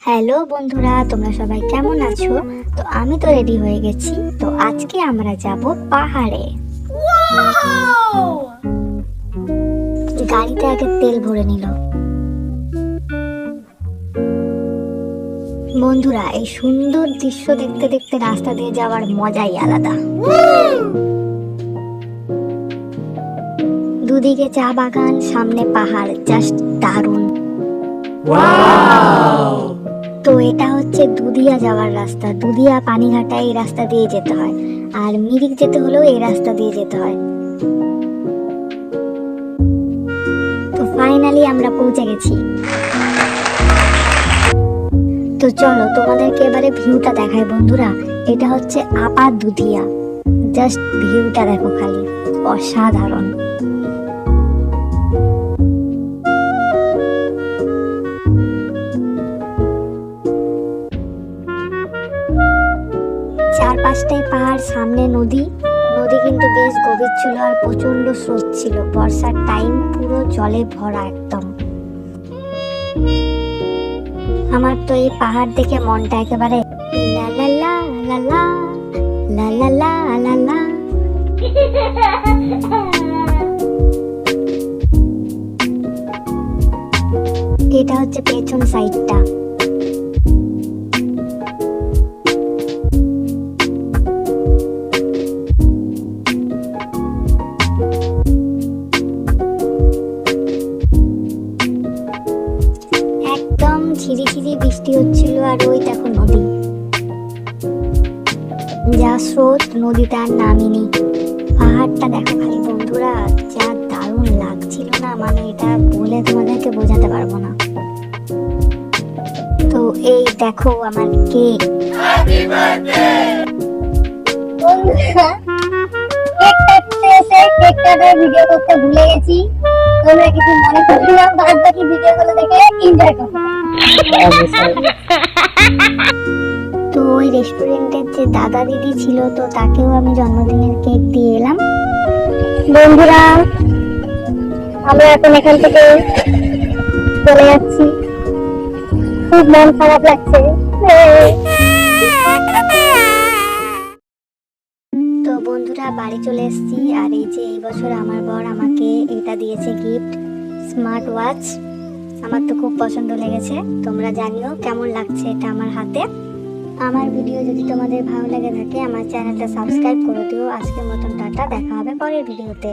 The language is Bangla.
হ্যালো বন্ধুরা, তোমরা সবাই কেমন আছো? তো আমি তো রেডি হয়ে গেছি। তো আজকে আমরা যাব পাহাড়ে। গাড়িতে আগে তেল ভরে নিল। বন্ধুরা, এই সুন্দর দৃশ্য দেখতে দেখতে রাস্তা দিয়ে যাওয়ার মজাই আলাদা। দুদিকে চা বাগান, সামনে পাহাড়, জাস্ট দারুণ। তো এটা হচ্ছে দুধিয়া যাওয়ার রাস্তা। দুধিয়া পানিঘাটা এই রাস্তা দিয়ে যেতে হয়, আর মিরিক যেতে হলেও এই রাস্তা দিয়ে যেতে হয়। তো ফাইনালি আমরা পৌঁছে গেছি। তো চলো তোমাদেরকে এবারে ভিউটা দেখাই বন্ধুরা। এটা হচ্ছে আপার দুধিয়া। জাস্ট ভিউটা দেখো, খালি অসাধারণ। চারপাশটাই পাহাড়, সামনে নদী। নদী কিন্তু বেশ গভীর ছিল আর প্রচন্ড স্রোত ছিল। বর্ষার টাইম পুরো জলে ভরা একদম। আমার তো এই পাহাড় দেখে মনটা একেবারে লা লা লা লা লা লা লা লা লা লা। এটা হচ্ছে পেছন সাইডটা। একদম ঝিরিঝিরি বৃষ্টি হচ্ছিল, আর ওই দেখো নদী। যা স্রোত, নদীতে আর নামিনি। পাহাড়টা দেখো খালি বন্ধুরা, যা দারুণ লাগছিল না, মানে এটা বলে তোমাদেরকে বোঝাতে পারবো না। তো এই দেখো আমার কেক। বন্ধুরা, কেক কাটতে এসে কেক কাটার ভিডিও করতে ভুলে গেছি। তোমরা কিছু মনে করো না, বাদ বাকি ভিডিওগুলো দেখে এনজয় করো। তো ওই রেস্টুরেন্টের যে দাদা দিদি ছিল, তো তাকেও আমি জন্মদিনের কেক দিয়ে এলাম। বন্ধুরা, আমরা এখন এখান থেকে চলে যাচ্ছি। খুব মন খারাপ লাগছে। তো বন্ধুরা, বাড়ি চলে এসেছি। আর এই যে এই বছর আমার বর আমাকে এটা দিয়েছে গিফট, স্মার্ট ওয়াচ। আমার তো খুব পছন্দ লেগেছে। তোমরা জানিও কেমন লাগছে এটা আমার হাতে। আমার ভিডিও যদি তোমাদের ভালো লেগে থাকে, আমার চ্যানেলটা সাবস্ক্রাইব করে দিও। আজকের মতন টাটা, দেখা হবে পরের ভিডিওতে।